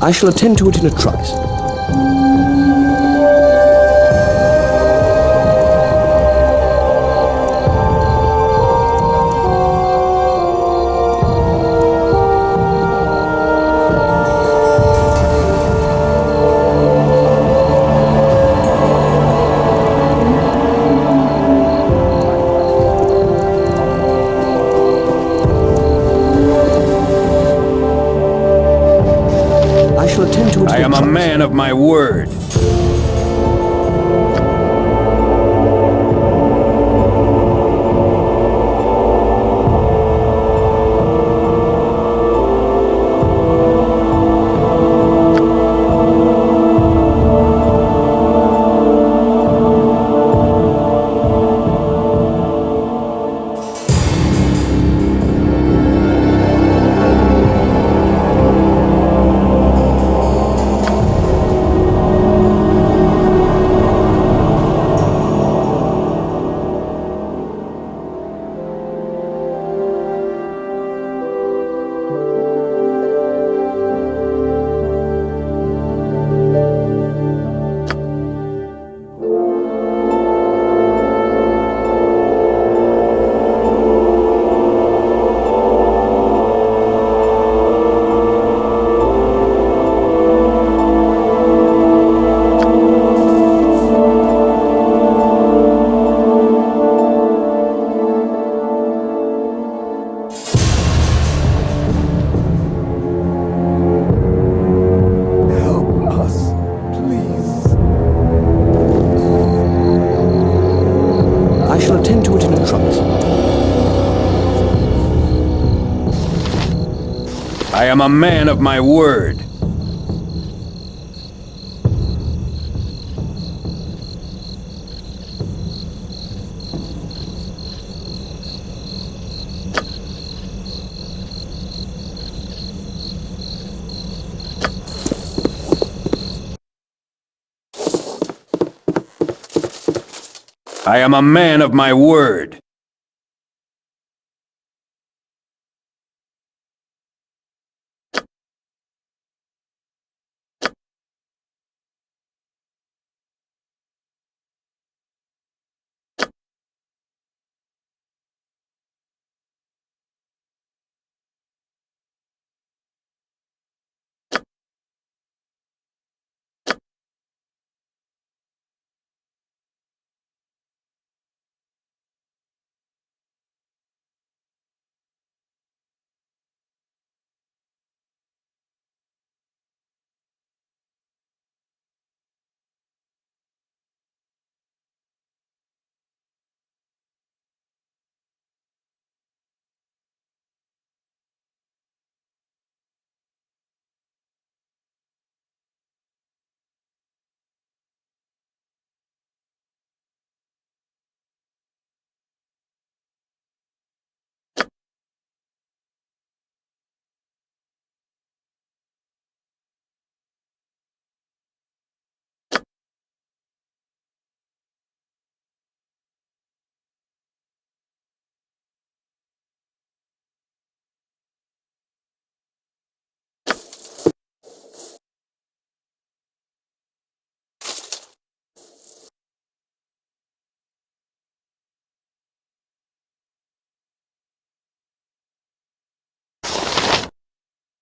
I shall attend to it in a trice. I am a man of my word. I am a man of my word. I am a man of my word.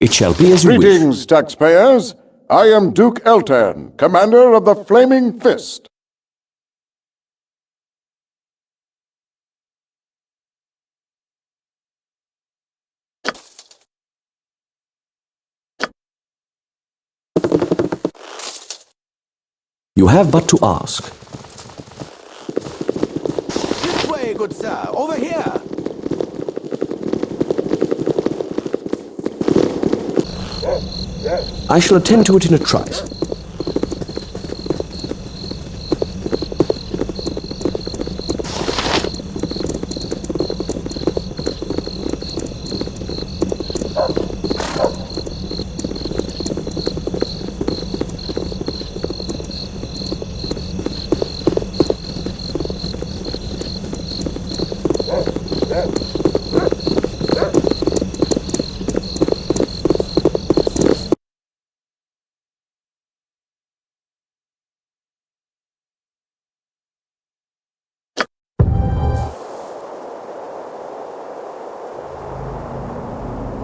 It shall be as you wish. Greetings, taxpayers. I am Duke Eltern, commander of the Flaming Fist. You have but to ask. This way, good sir. Over here. I shall attend to it in a trice.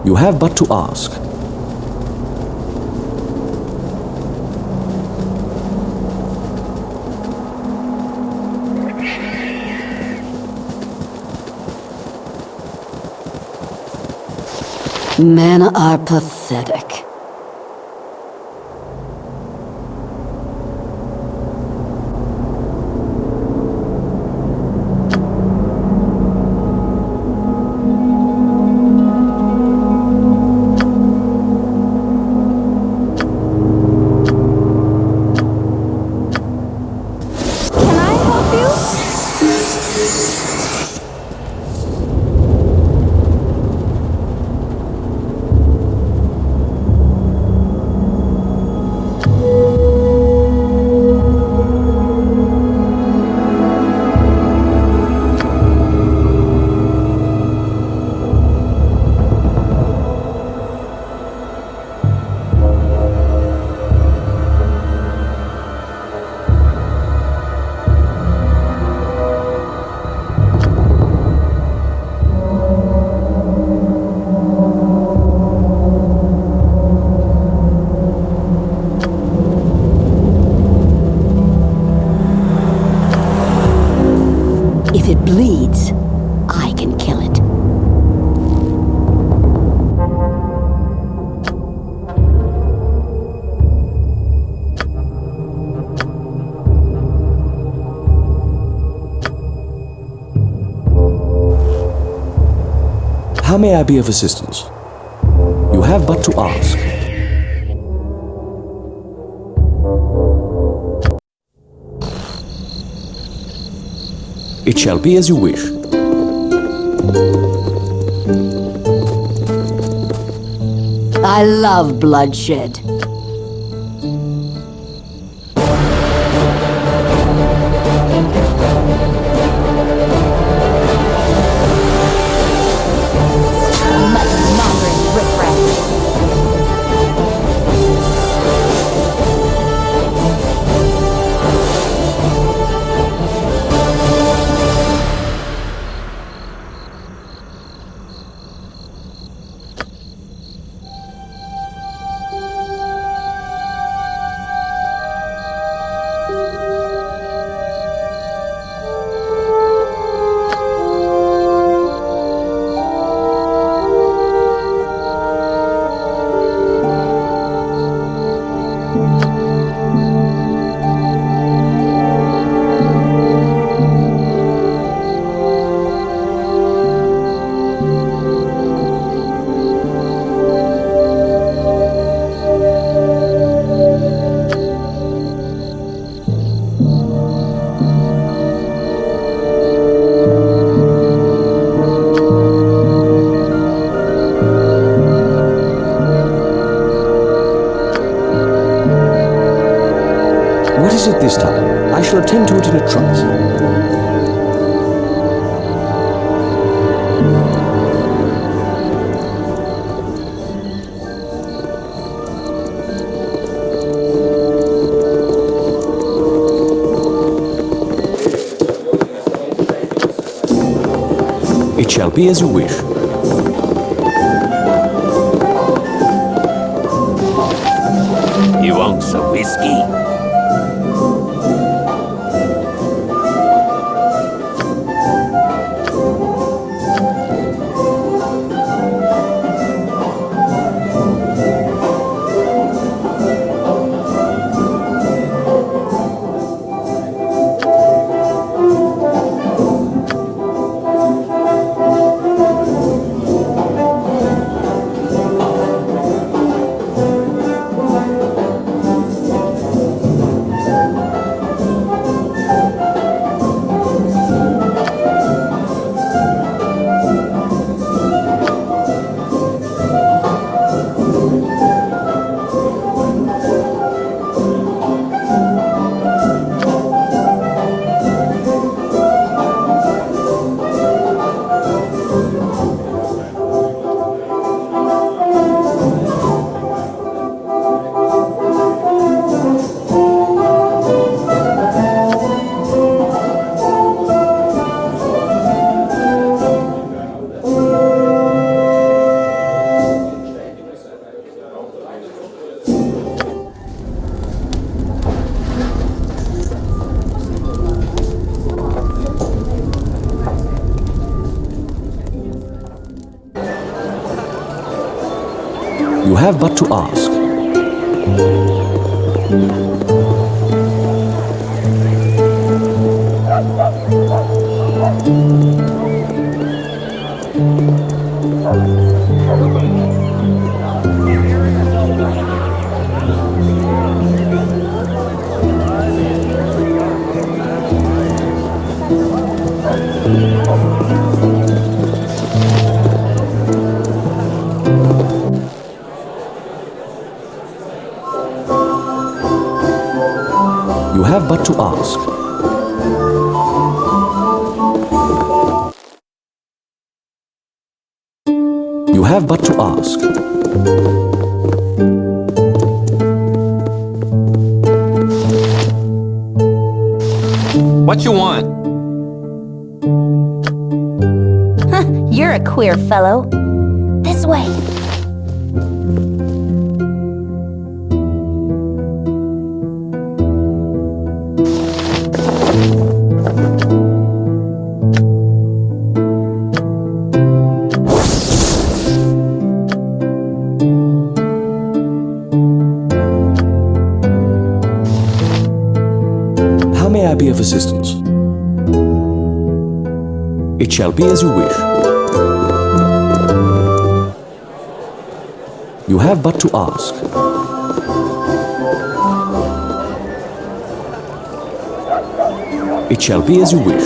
You have but to ask. Men are pathetic. Can I help you? If it bleeds, I can kill it. How may I be of assistance? You have but to ask. It shall be as you wish. I love bloodshed. Money-mongering riffraff. What is it this time? I shall attend to it in a trice. It shall be as you wish. You want some whiskey? have but to ask. You have but to ask. You have but to ask. What you want? You're a queer fellow. This way. How may I be of assistance? It shall be as you wish. You have but to ask. It shall be as you wish.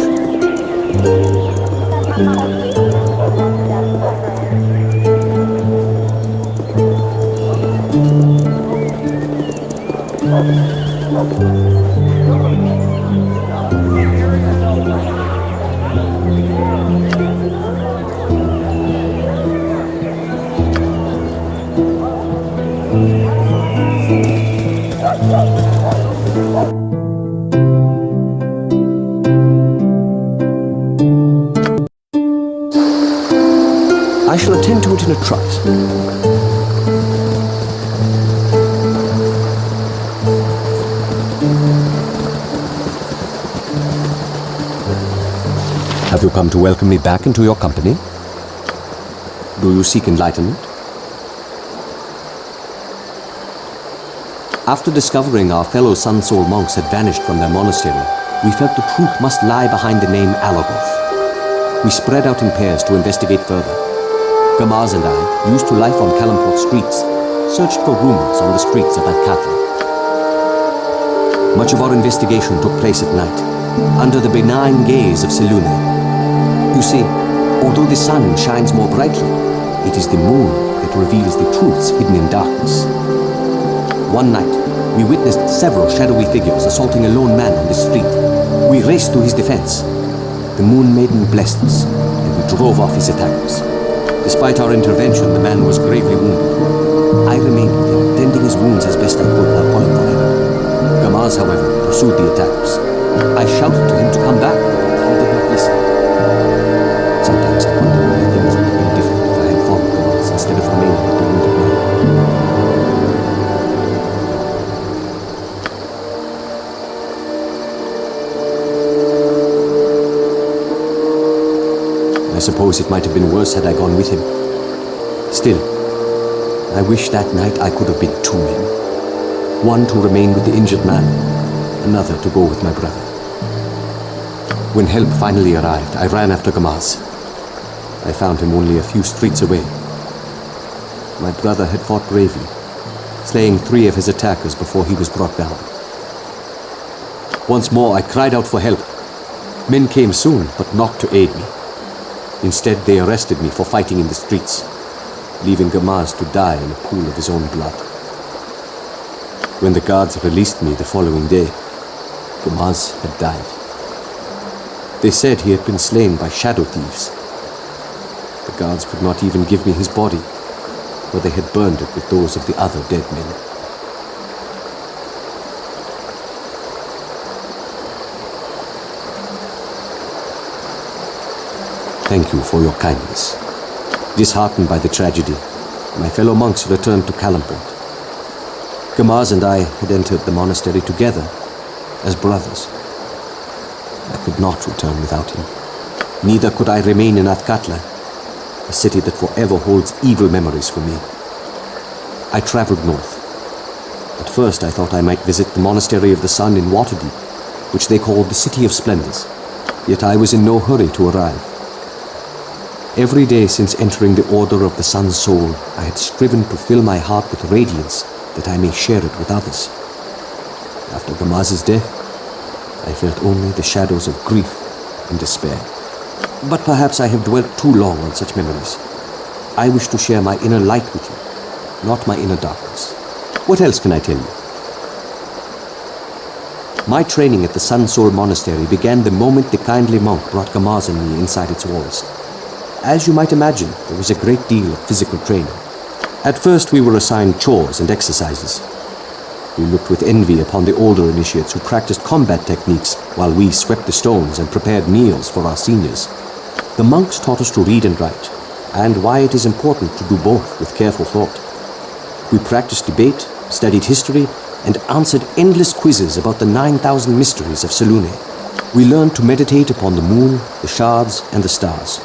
I shall attend to it in a trice. Have you come to welcome me back into your company? Do you seek enlightenment? After discovering our fellow Sun Soul monks had vanished from their monastery, we felt the truth must lie behind the name Alorgoth. We spread out in pairs to investigate further. Gamaz and I, used to life on Kalamport streets, searched for rumors on the streets of Algernon. Much of our investigation took place at night, under the benign gaze of Selune. You see, although the sun shines more brightly, it is the moon that reveals the truths hidden in darkness. One night, we witnessed several shadowy figures assaulting a lone man on the street. We raced to his defense. The Moon Maiden blessed us, and we drove off his attackers. Despite our intervention, the man was gravely wounded. I remained with him, tending his wounds as best I could while calling for help. Gamaz, however, pursued the attackers. I shouted to him to come back, but he did not listen. Sometimes I wonder whether things would have been different if I had followed Gamaz instead of remaining at the wounded man. I suppose it might have been worse had I gone with him. Still, I wish that night I could have been two men. One to remain with the injured man, another to go with my brother. When help finally arrived, I ran after Gamaz. I found him only a few streets away. My brother had fought bravely, slaying 3 of his attackers before he was brought down. Once more I cried out for help. Men came soon, but not to aid me. Instead, they arrested me for fighting in the streets, leaving Gamaz to die in a pool of his own blood. When the guards released me the following day, Gamaz had died. They said he had been slain by shadow thieves. The guards could not even give me his body, for they had burned it with those of the other dead men. Thank you for your kindness. Disheartened by the tragedy, my fellow monks returned to Kalamport. Gamaz and I had entered the monastery together, as brothers. I could not return without him. Neither could I remain in Athkatla, a city that forever holds evil memories for me. I traveled north. At first I thought I might visit the Monastery of the Sun in Waterdeep, which they called the City of Splendors. Yet I was in no hurry to arrive. Every day since entering the Order of the Sun's Soul, I had striven to fill my heart with radiance that I may share it with others. After Gamaz's death, I felt only the shadows of grief and despair. But perhaps I have dwelt too long on such memories. I wish to share my inner light with you, not my inner darkness. What else can I tell you? My training at the Sun Soul Monastery began the moment the kindly monk brought Gamaz and me inside its walls. As you might imagine, there was a great deal of physical training. At first we were assigned chores and exercises. We looked with envy upon the older initiates who practiced combat techniques while we swept the stones and prepared meals for our seniors. The monks taught us to read and write, and why it is important to do both with careful thought. We practiced debate, studied history, and answered endless quizzes about the 9,000 mysteries of Selûne. We learned to meditate upon the moon, the shards, and the stars.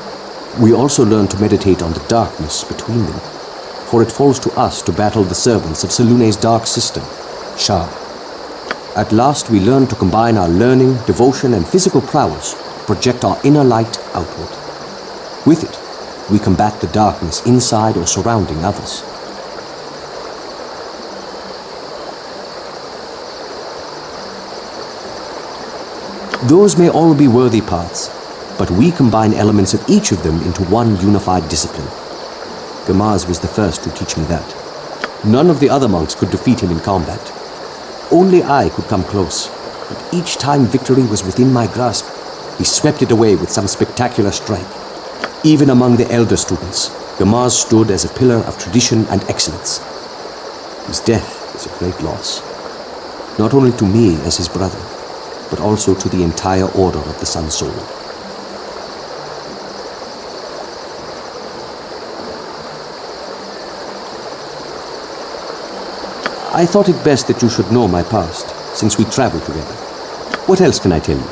We also learned to meditate on the darkness between them, for it falls to us to battle the servants of Selûne's dark system, Shar. At last we learned to combine our learning, devotion, and physical prowess to project our inner light outward. With it, we combat the darkness inside or surrounding others. Those may all be worthy paths, but we combine elements of each of them into one unified discipline. Gamaz was the first to teach me that. None of the other monks could defeat him in combat. Only I could come close, but each time victory was within my grasp, he swept it away with some spectacular strike. Even among the elder students, Gamaz stood as a pillar of tradition and excellence. His death is a great loss, not only to me as his brother, but also to the entire Order of the Sun Soul. I thought it best that you should know my past, since we traveled together. What else can I tell you?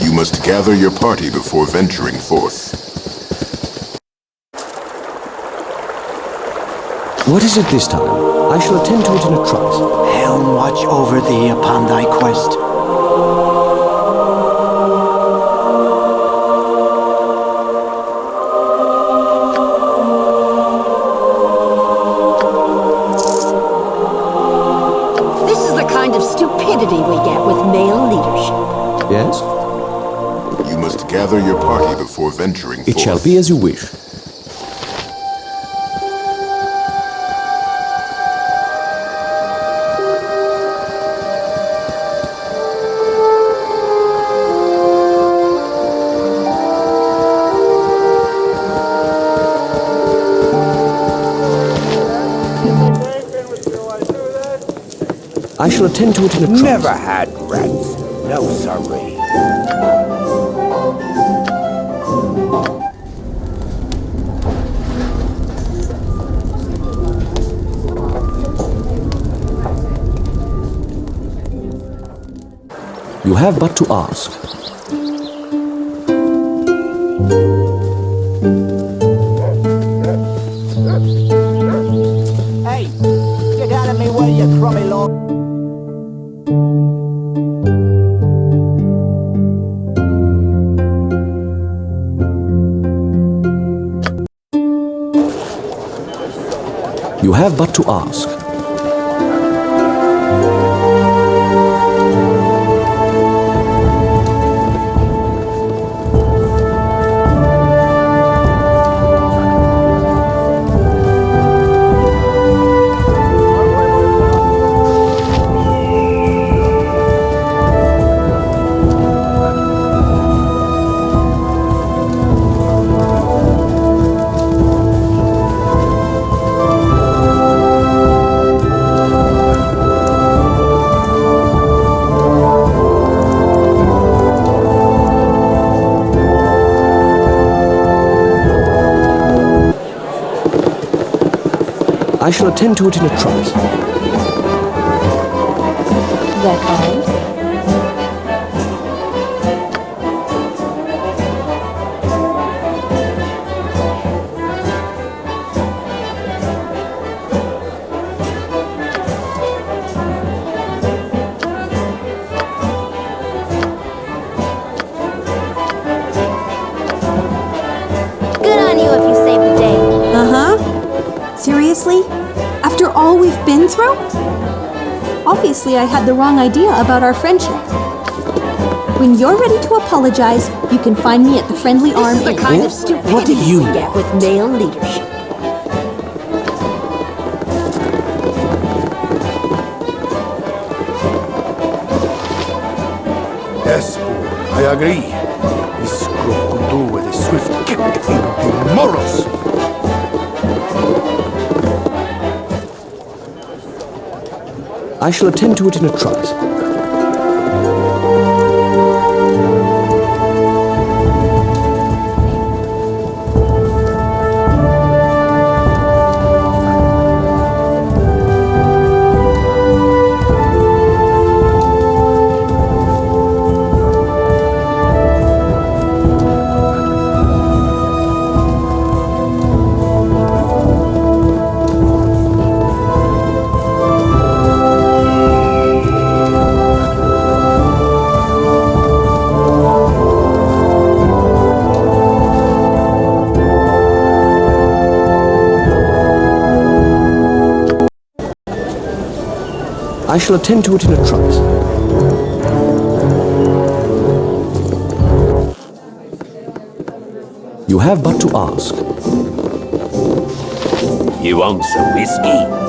You must gather your party before venturing forth. What is it this time? I shall attend to it in a trice. Helm watch over thee upon thy quest. This is the kind of stupidity we get with male leadership. Yes? You must gather your party before venturing forth. It shall be as you wish. I shall attend to it in a trice. Never had rats. No, sorry. You have but to ask. Hey, get out of me way, you crummy lord. You have but to ask. I shall attend to it in a trice. That all? Good on you if you saved the day. Seriously? After all we've been through? Obviously, I had the wrong idea about our friendship. When you're ready to apologize, you can find me at the Friendly Arm This is the Inn. kind of What do stupidity you we get with male leadership. Yes, I agree. This scroll could do with a swift kick in the morals. I shall attend to it in a trice. I shall attend to it in a trice. You have but to ask. You want some whiskey?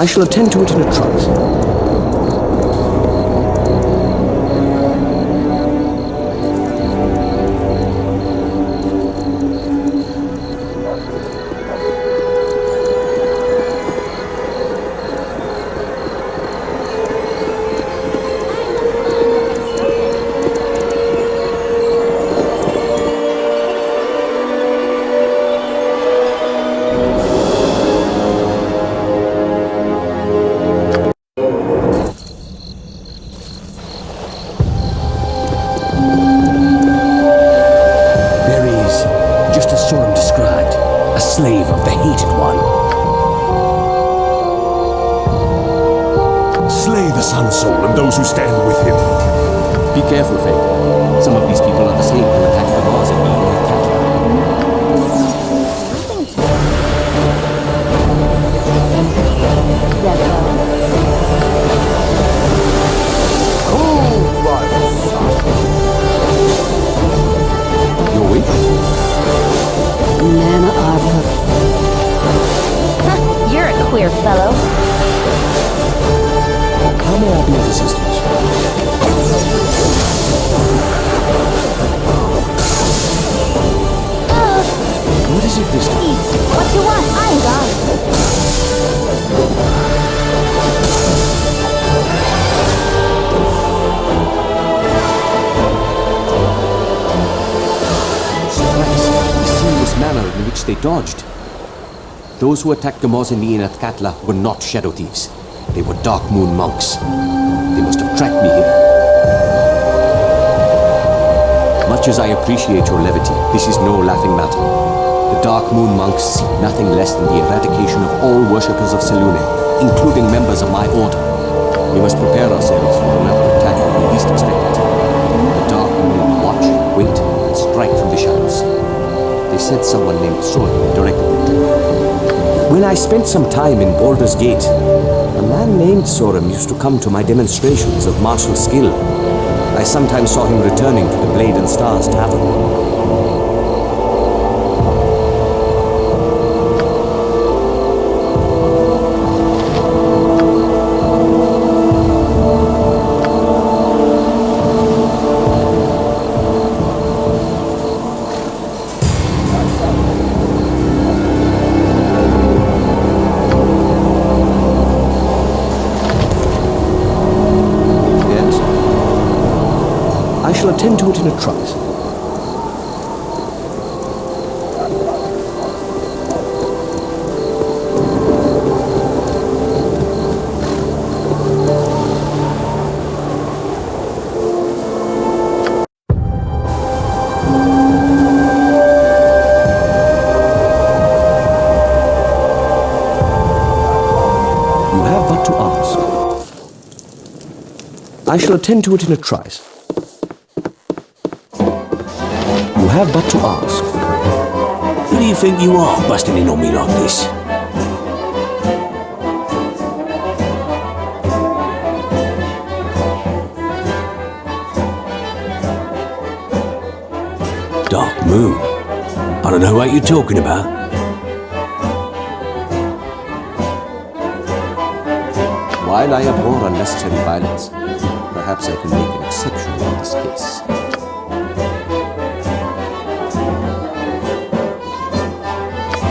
I shall attend to it in a trice. Sorrem described, a slave of the hated one. Slay the Sun Soul and those who stand with him. Be careful, Fate. Some of these people are the same who attacked the Mars and Your wish? Nana Arbor. Huh, you're a queer fellow. How may I be of assistance? What is it this time? Please, what you want? I'm gone. Manner in which they dodged. Those who attacked Gamaz and Athkatla were not shadow thieves. They were Dark Moon monks. They must have tracked me here. Much as I appreciate your levity, this is no laughing matter. The Dark Moon monks seek nothing less than the eradication of all worshippers of Selûne, including members of my order. We must prepare ourselves for another attack when we least expect it. The Dark Moon watch, wait, and strike from the shadows. They said someone named Sorrem directed them to me. When I spent some time in Baldur's Gate, a man named Sorrem used to come to my demonstrations of martial skill. I sometimes saw him returning to the Blade and Stars Tavern. I shall attend to it in a trice. You have but to ask. I shall attend to it in a trice. You have but to ask. Who do you think you are, busting in on me like this? Dark Moon? I don't know what you're talking about. While I abhor unnecessary violence, perhaps I can make an exception in this case.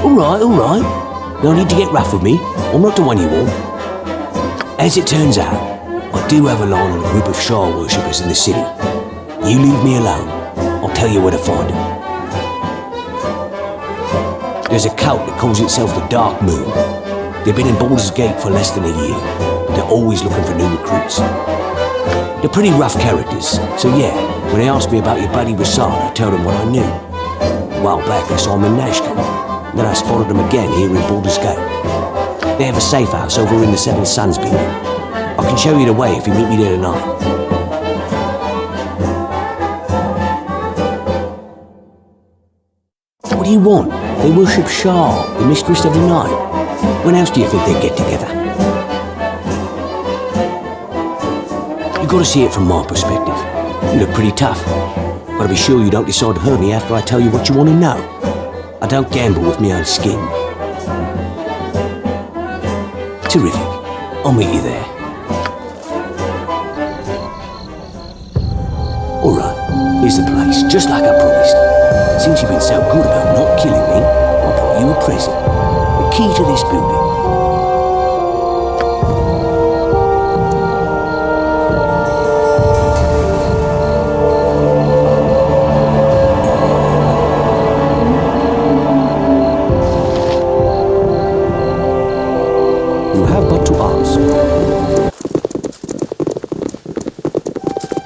All right. No need to get rough with me. I'm not the one you want. As it turns out, I do have a line on a group of Shar worshippers in the city. You leave me alone. I'll tell you where to find them. There's a cult that calls itself the Dark Moon. They've been in Baldur's Gate for less than a year, but they're always looking for new recruits. They're pretty rough characters, so yeah, when they asked me about your buddy Rasaad, I told them what I knew. A while back I saw him in Nashkel. Then I spotted them again here in Baldur's Gate. They have a safe house over in the Seven Suns building. I can show you the way if you meet me there tonight. What do you want? They worship Shar, the mistress of the night. When else do you think they'd get together? You gotta see it from my perspective. You look pretty tough. Gotta be sure you don't decide to hurt me after I tell you what you want to know. I don't gamble with my own skin. Terrific. I'll meet you there. Alright, here's the place, just like I promised. Since you've been so good about not killing me, I'll brought you a present. The key to this building. You have but to ask.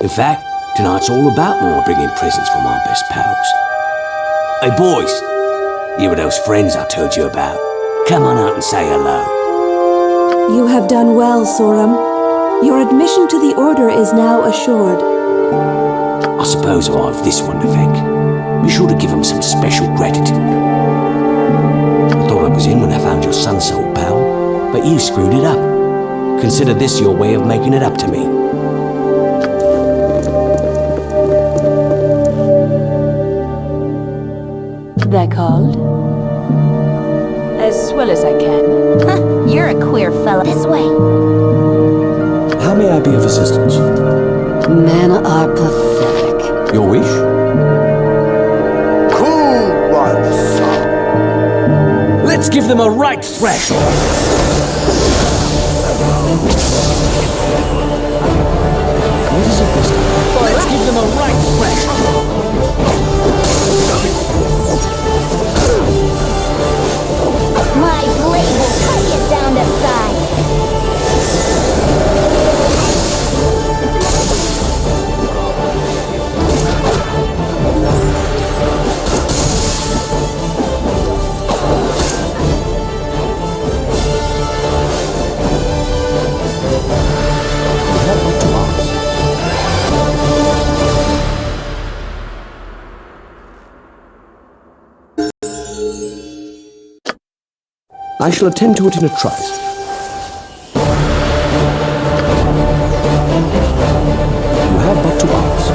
In fact, tonight's all about more bringing presents from our best pals. Hey boys, you were those friends I told you about. Come on out and say hello. You have done well, Sorrem. Your admission to the Order is now assured. I suppose I've this one to thank. Be sure to give him some special gratitude. I thought I was in when I found your son's soul, pal, but you screwed it up. Consider this your way of making it up to me. They're called? As well as I can. Huh, you're a queer fellow. This way. How may I be of assistance? Men are pathetic. Your wish? Cool one, son. Let's give them a right thrash! What is it this time? Let's give them a right thrash! My blade will cut you down to size. I shall attend to it in a trice. You have but to ask.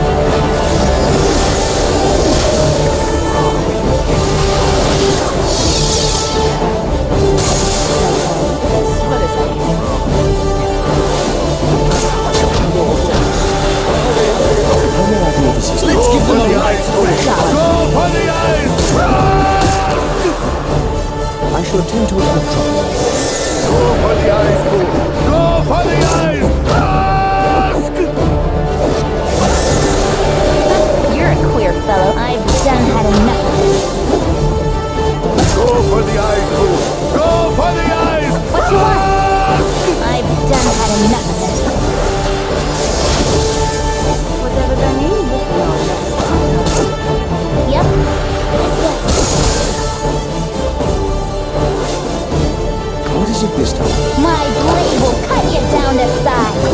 Let's give them a right thrash! Go for the eyes! I shall attend to it in a trice. Go for the eyes, fool! Go for the eyes! Ask! You're a queer fellow. I've done had enough of this. Go for the eyes, fool! Go for the eyes! What you want? I've done had enough of this. Whatever they need. Yep. What is it this time? My blade will cut you down to size.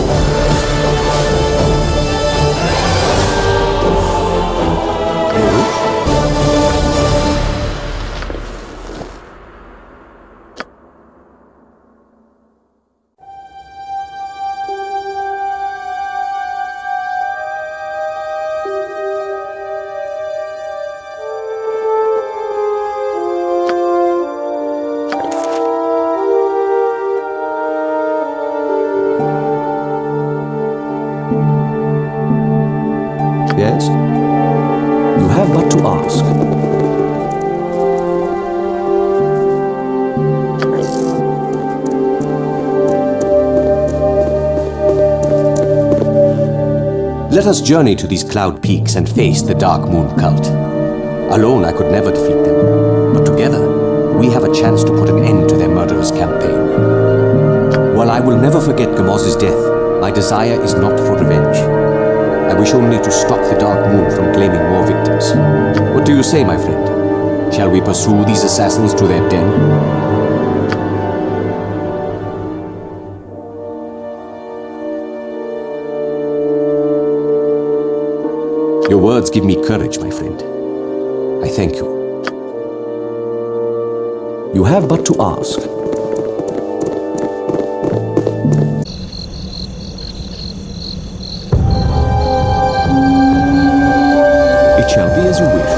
Yes? You have but to ask. Let us journey to these cloud peaks and face the Dark Moon cult. Alone I could never defeat them, but together we have a chance to put an end to their murderous campaign. While I will never forget Gamaz's death, my desire is not for revenge. I wish only to stop the Dark Moon from claiming more victims. What do you say, my friend? Shall we pursue these assassins to their den? Your words give me courage, my friend. I thank you. You have but to ask. It shall be as you wish.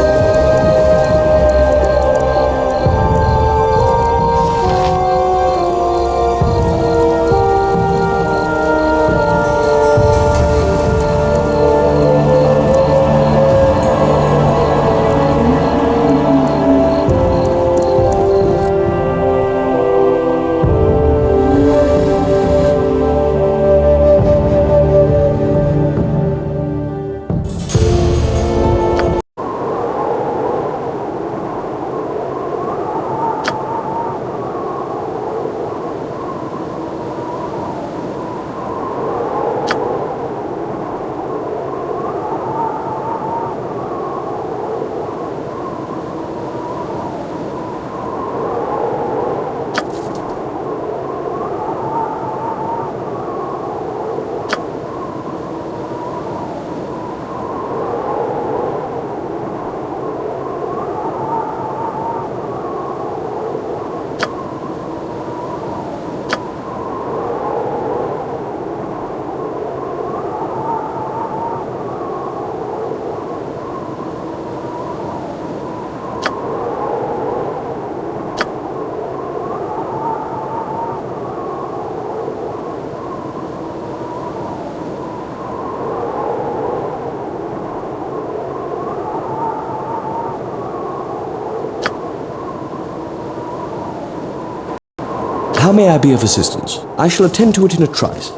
How may I be of assistance? I shall attend to it in a trice.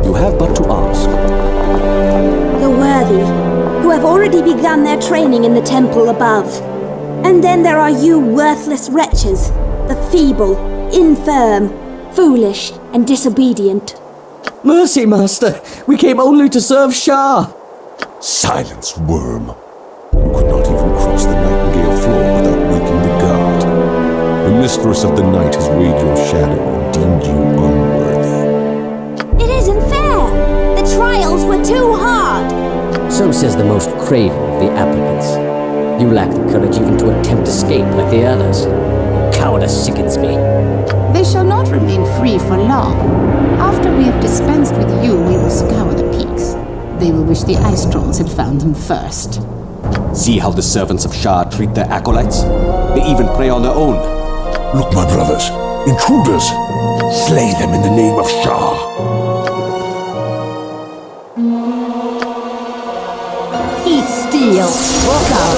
You have but to ask. The worthy, who have already begun their training in the temple above. And then there are you worthless wretches, the feeble, infirm, foolish, and disobedient. Mercy, Master! We came only to serve Shar! Silence, worm. You could not even cross the Nightingale floor without waking the guard. The mistress of the night has weighed your shadow and deemed you unworthy. It isn't fair! The trials were too hard! So says the most craven of the applicants. You lack the courage even to attempt escape like the others. Cowardice sickens me. They shall not remain free for long. After we have dispensed with you, we will scour the peaks. They will wish the ice trolls had found them first. See how the servants of Shar treat their acolytes? They even prey on their own. Look, my brothers, intruders! Slay them in the name of Shar! Eat steel. Walk out.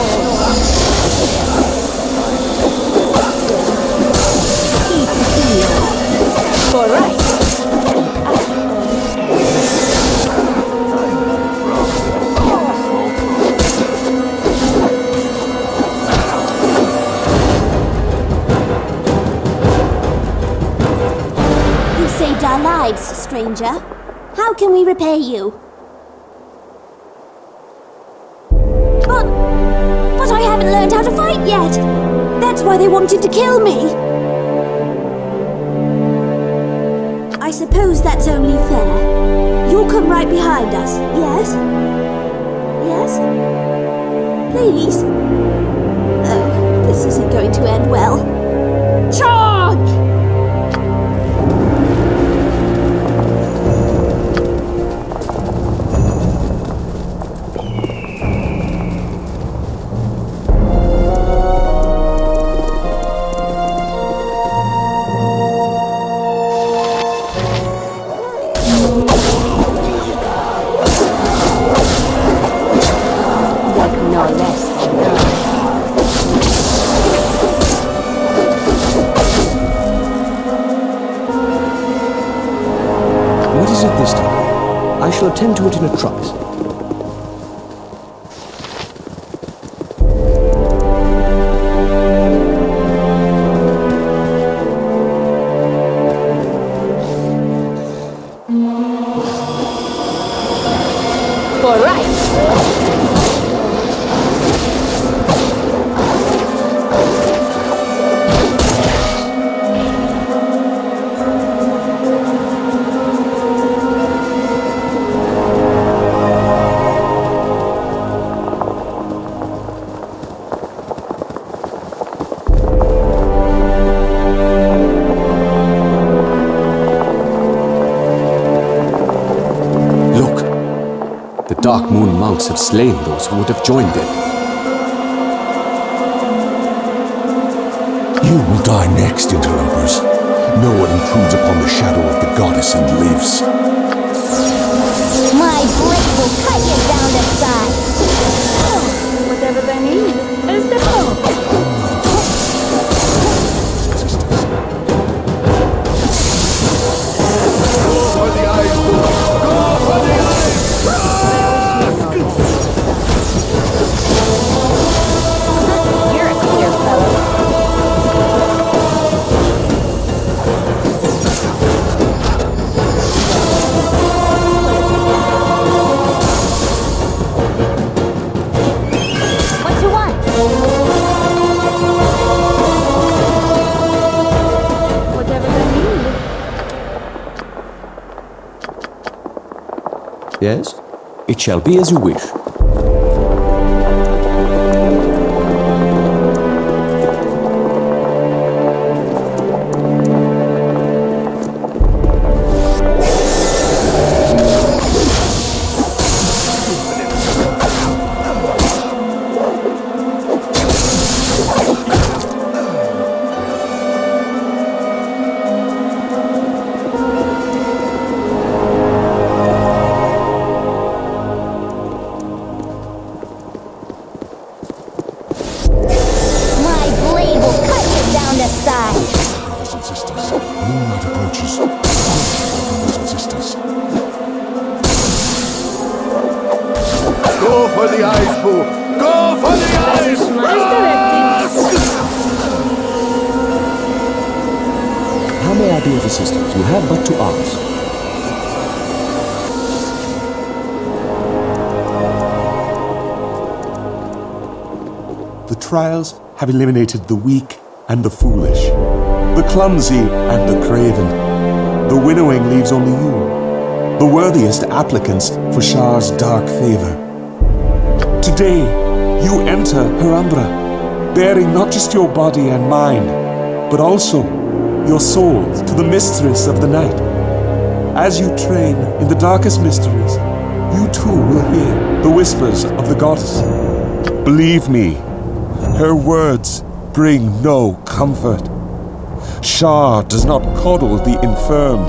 Eat steel. All right. You saved our lives, stranger. How can we repay you? But I haven't learned how to fight yet! That's why they wanted to kill me! I suppose that's only fair. You'll come right behind us, yes? Yes? Please? Oh, this isn't going to end well. Charge! What is it this time? I shall attend to it in a trice. All right. The Dark Moon monks have slain those who would have joined them. You will die next, interlopers. No one intrudes upon the shadow of the goddess and lives. My blade will cut you down to size. Whatever they need is the hope. You're a queer fellow. Yes? It shall be as you wish. You have but to ask. The trials have eliminated the weak and the foolish, the clumsy and the craven. The winnowing leaves only you, the worthiest applicants for Shar's dark favor. Today, you enter her umbra, bearing not just your body and mind, but also your soul to the mistress of the night. As you train in the darkest mysteries, you too will hear the whispers of the goddess. Believe me, her words bring no comfort. Shar does not coddle the infirm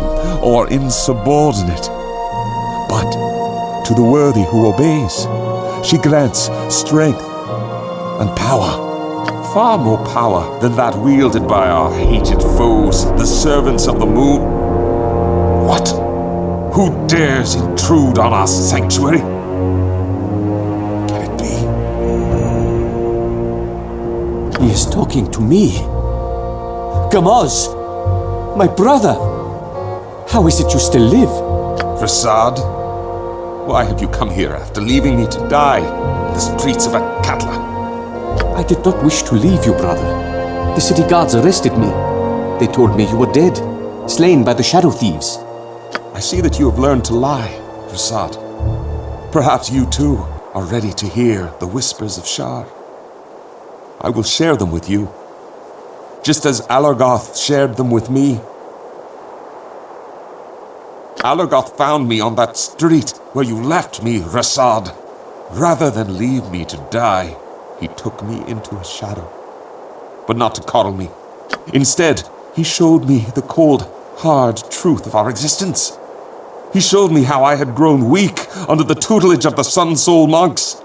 or insubordinate, but to the worthy who obeys, she grants strength and power. Far more power than that wielded by our hated foes, the servants of the moon. What? Who dares intrude on our sanctuary? Can it be? He is talking to me. Gamaz! My brother! How is it you still live? Rasaad, why have you come here after leaving me to die in the streets of Akatla? I did not wish to leave you, brother. The city guards arrested me. They told me you were dead, slain by the shadow thieves. I see that you have learned to lie, Rasaad. Perhaps you too are ready to hear the whispers of Shar. I will share them with you, just as Alorgoth shared them with me. Alorgoth found me on that street where you left me, Rasaad. Rather than leave me to die, he took me into his shadow, but not to coddle me. Instead, he showed me the cold, hard truth of our existence. He showed me how I had grown weak under the tutelage of the Sun Soul monks.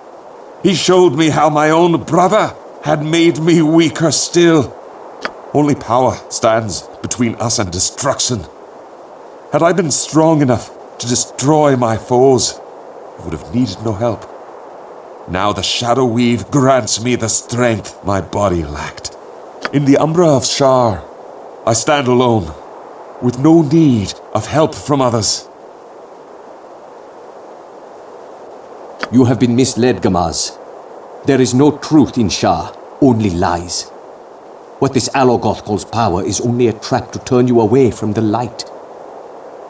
He showed me how my own brother had made me weaker still. Only power stands between us and destruction. Had I been strong enough to destroy my foes, I would have needed no help. Now the Shadow Weave grants me the strength my body lacked. In the Umbra of Shar, I stand alone, with no need of help from others. You have been misled, Gamaz. There is no truth in Shar, only lies. What this Alorgoth calls power is only a trap to turn you away from the light.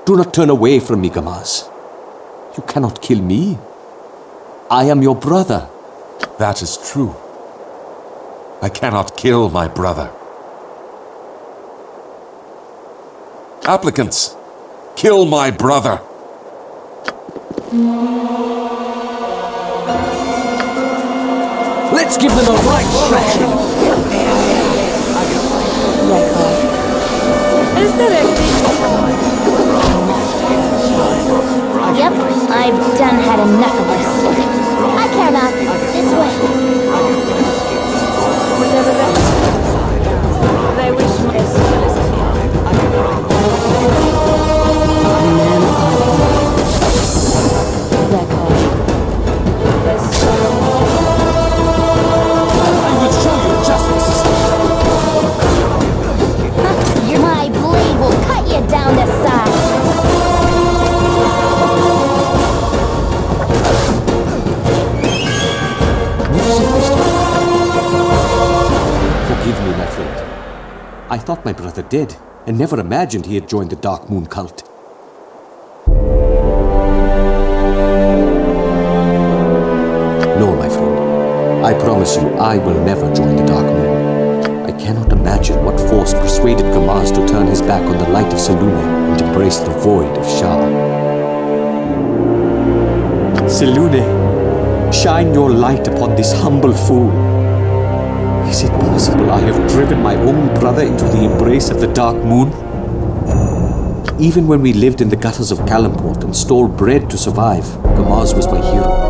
Do not turn away from me, Gamaz. You cannot kill me. I am your brother. That is true. I cannot kill my brother. Applicants, kill my brother. Let's give them a right thrashing. Is there anything? Yep, I've done had enough of this. I care not. This way. Whatever that is. They wish my I will show you justice. My blade will cut you down to size. Forgive me, my friend. I thought my brother dead, and never imagined he had joined the Dark Moon cult. I promise you, I will never join the Dark Moon. I cannot imagine what force persuaded Gamaz to turn his back on the light of Selûne and embrace the void of Shar. Selûne, shine your light upon this humble fool. Is it possible I have driven my own brother into the embrace of the Dark Moon? Even when we lived in the gutters of Kalamport and stole bread to survive, Gamaz was my hero.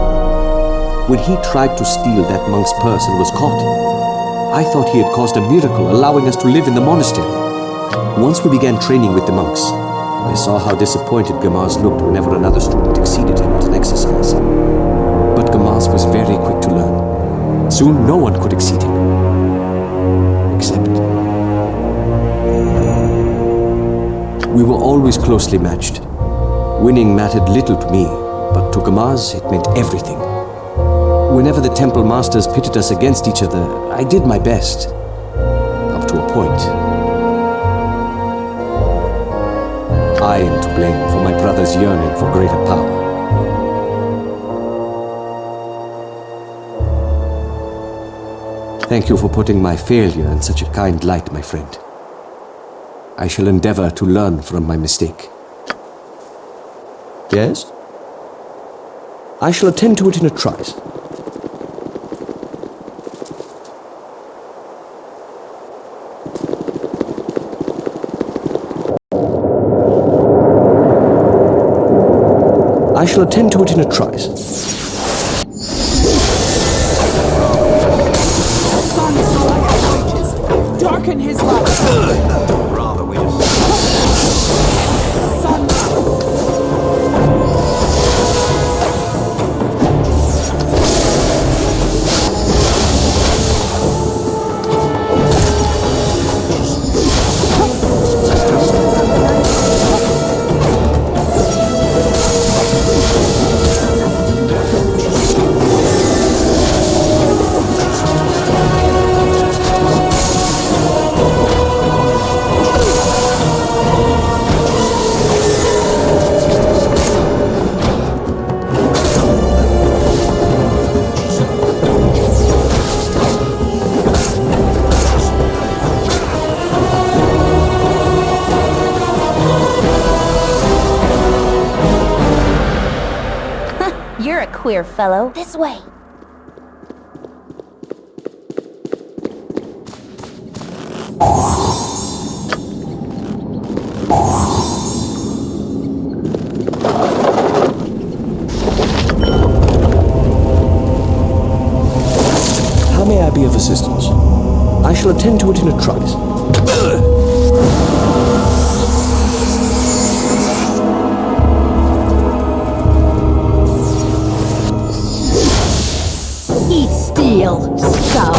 When he tried to steal that monk's purse and was caught, I thought he had caused a miracle, allowing us to live in the monastery. Once we began training with the monks, I saw how disappointed Gamaz looked whenever another student exceeded him at an exercise. But Gamaz was very quick to learn. Soon no one could exceed him. Except... we were always closely matched. Winning mattered little to me, but to Gamaz it meant everything. Whenever the temple masters pitted us against each other, I did my best. Up to a point. I am to blame for my brother's yearning for greater power. Thank you for putting my failure in such a kind light, my friend. I shall endeavor to learn from my mistake. Yes? I shall attend to it in a trice. I shall attend to it in a trice. Darken his light. Rather we Queer fellow. This way. How may I be of assistance? I shall attend to it in a trice. Steel scum.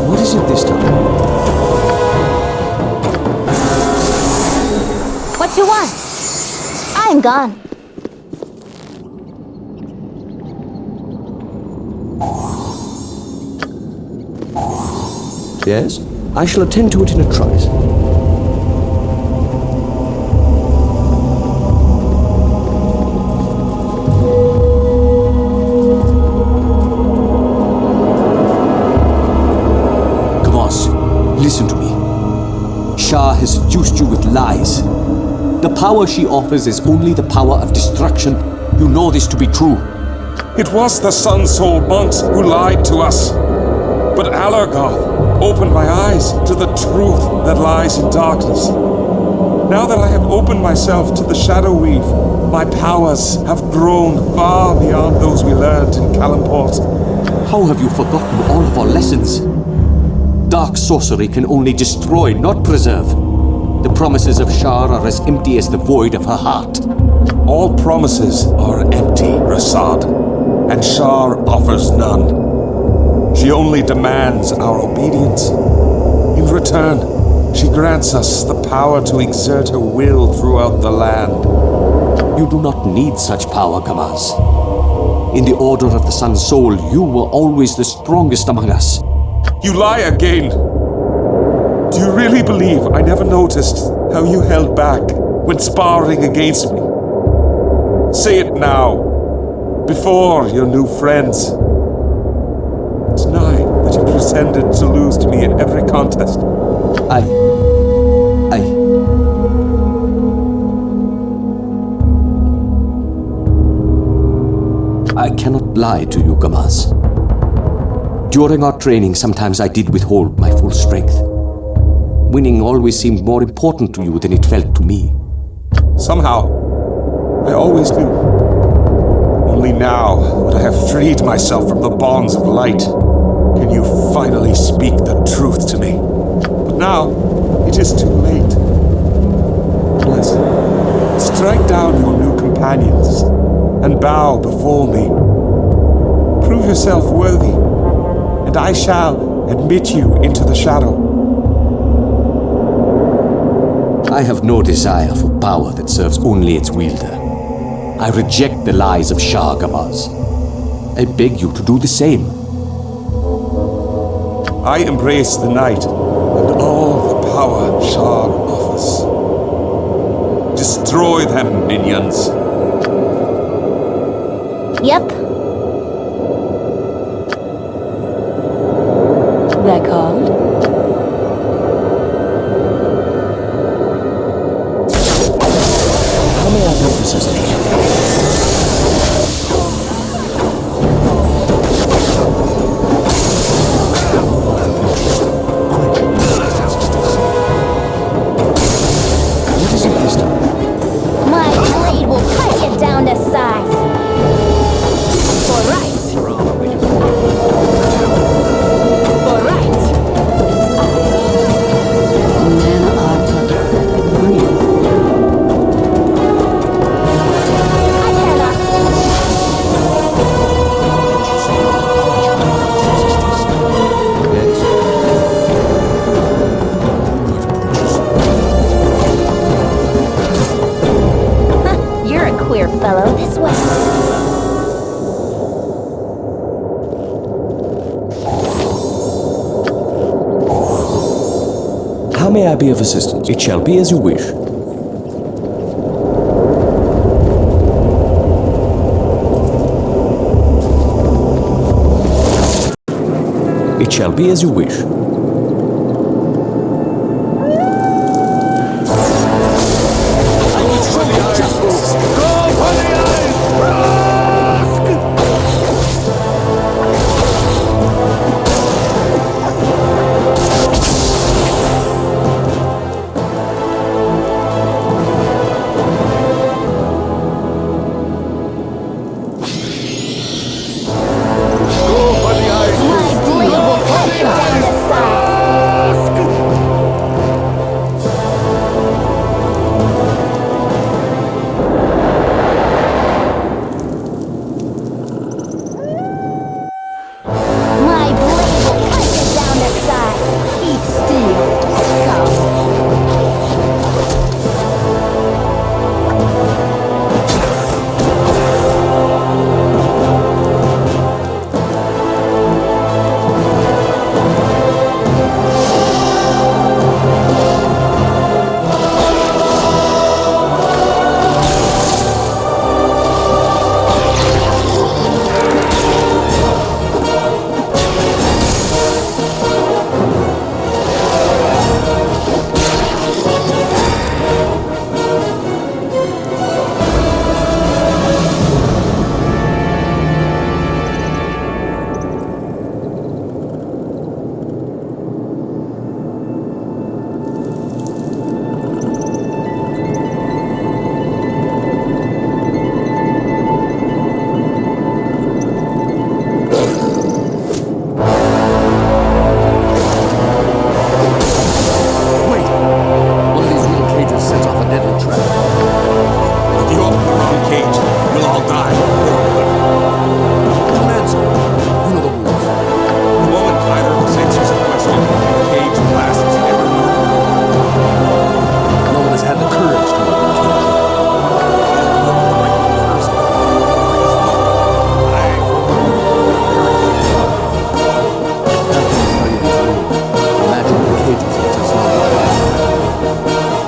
What is it this time? What you want? I am gone. Yes? I shall attend to it in a trice. Listen to me. Shar has seduced you with lies. The power she offers is only the power of destruction. You know this to be true. It was the Sun Soul monks who lied to us. But Alorgoth opened my eyes to the truth that lies in darkness. Now that I have opened myself to the Shadow Weave, my powers have grown far beyond those we learned in Kalamport. How have you forgotten all of our lessons? Dark sorcery can only destroy, not preserve. The promises of Shar are as empty as the void of her heart. All promises are empty, Rasaad, and Shar offers none. She only demands our obedience. In return, she grants us the power to exert her will throughout the land. You do not need such power, Gamaz. In the Order of the Sun Soul, you were always the strongest among us. You lie again! Do you really believe I never noticed how you held back when sparring against me. Say it now, before your new friends. Deny that you pretended to lose to me in every contest. I cannot lie to you, Gamaz. During our training, sometimes I did withhold my full strength. Winning always seemed more important to you than it felt to me. Somehow, I always knew. Only now that I have freed myself from the bonds of light, can you finally speak the truth to me. But now, it is too late. Listen, strike down your new companions and bow before me. Prove yourself worthy, and I shall admit you into the shadow. I have no desire for power that serves only its wielder. I reject the lies of Shah Gamaz. I beg you to do the same. I embrace the night and all the power Shar offers. Destroy them, minions. Yep. They're called? How may I be of assistance? What is it this time? My blade will cut you down to size. For right. For right. I cannot. You're a queer fellow. This way. How may I be of assistance? It shall be as you wish. It shall be as you wish.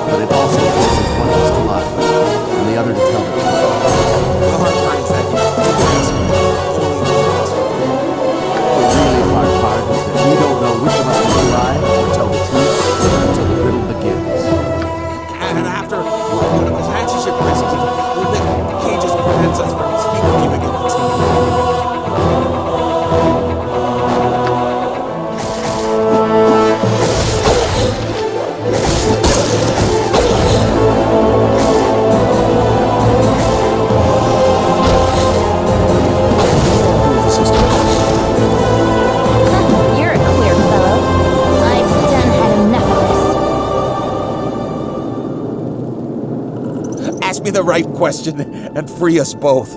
But it also forces one to lie. Ask me the right question and free us both.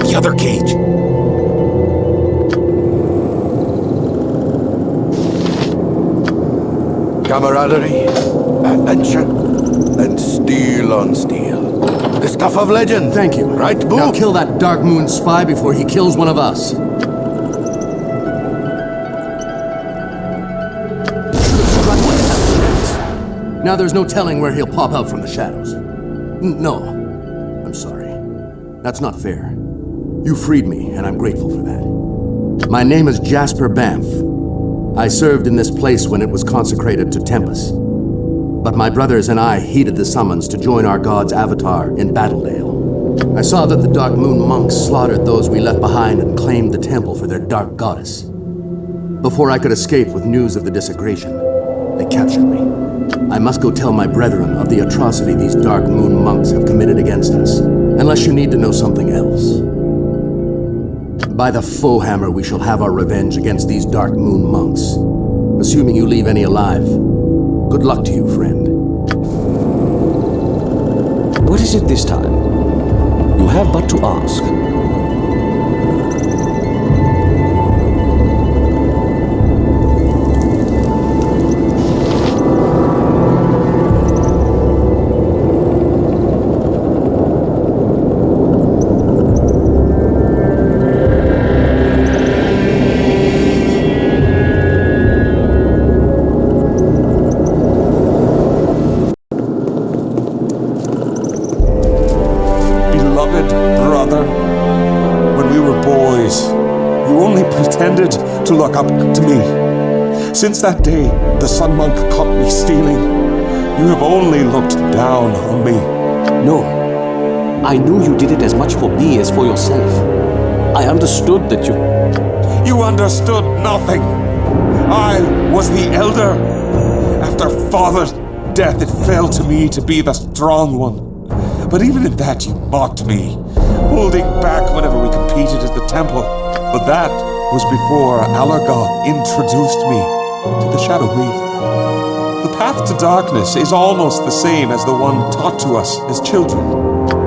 The other cage. Camaraderie, adventure, and steel on steel. The stuff of legend. Thank you. Right, Boo? Now kill that Dark Moon spy before he kills one of us. Now there's no telling where he'll pop out from the shadows. No. I'm sorry. That's not fair. You freed me, and I'm grateful for that. My name is Jasper Banff. I served in this place when it was consecrated to Tempest. But my brothers and I heeded the summons to join our god's avatar in Battledale. I saw that the Dark Moon monks slaughtered those we left behind and claimed the temple for their dark goddess. Before I could escape with news of the desecration, they captured me. I must go tell my brethren of the atrocity these Dark Moon monks have committed against us, unless you need to know something else. By the Foehammer, we shall have our revenge against these Dark Moon monks, assuming you leave any alive. Good luck to you, friend. What is it this time? You have but to ask. To look up to me. Since that day, the Sun Monk caught me stealing. You have only looked down on me. No. I knew you did it as much for me as for yourself. I understood that you... You understood nothing. I was the elder. After Father's death, it fell to me to be the strong one. But even in that, you mocked me, holding back whenever we competed at the temple. But that was before Alorgoth introduced me to the Shadow Weave. The path to darkness is almost the same as the one taught to us as children.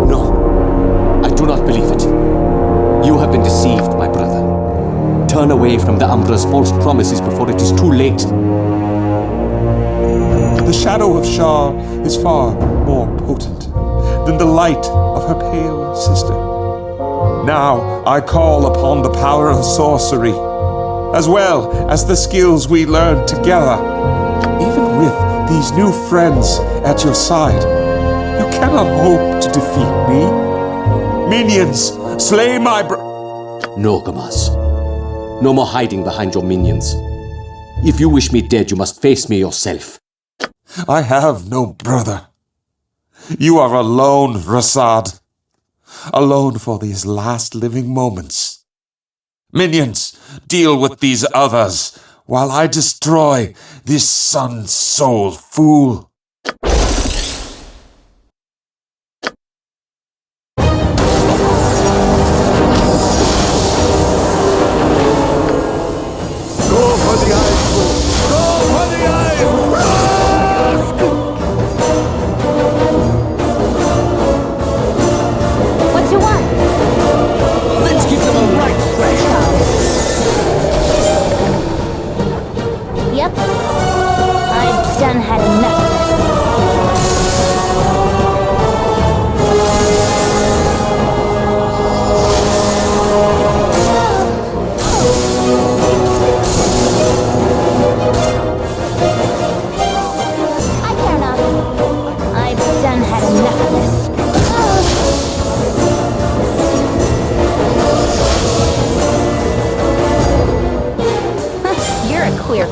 No, I do not believe it. You have been deceived, my brother. Turn away from the Umbra's false promises before it is too late. The shadow of Shar is far more potent than the light of her pale sister. Now I call upon the power of sorcery, as well as the skills we learned together. Even with these new friends at your side, you cannot hope to defeat me. Minions, slay my No, Gamaz. No more hiding behind your minions. If you wish me dead, you must face me yourself. I have no brother. You are alone, Rasaad. Alone for these last living moments. Minions, deal with these others, while I destroy this sun-soul fool.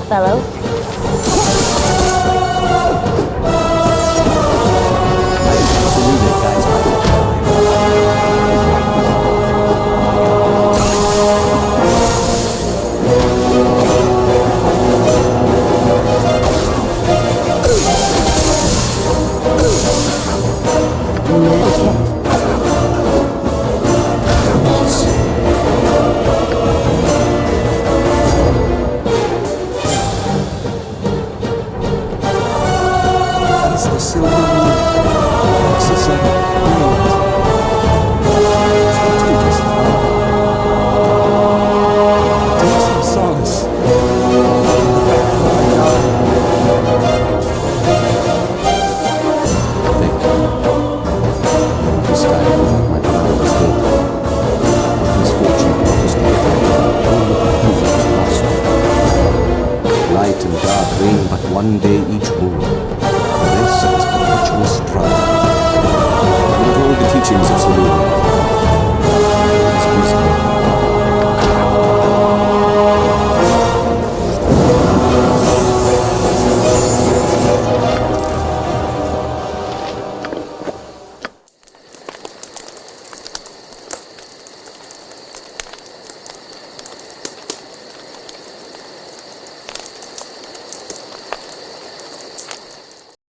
Fellow.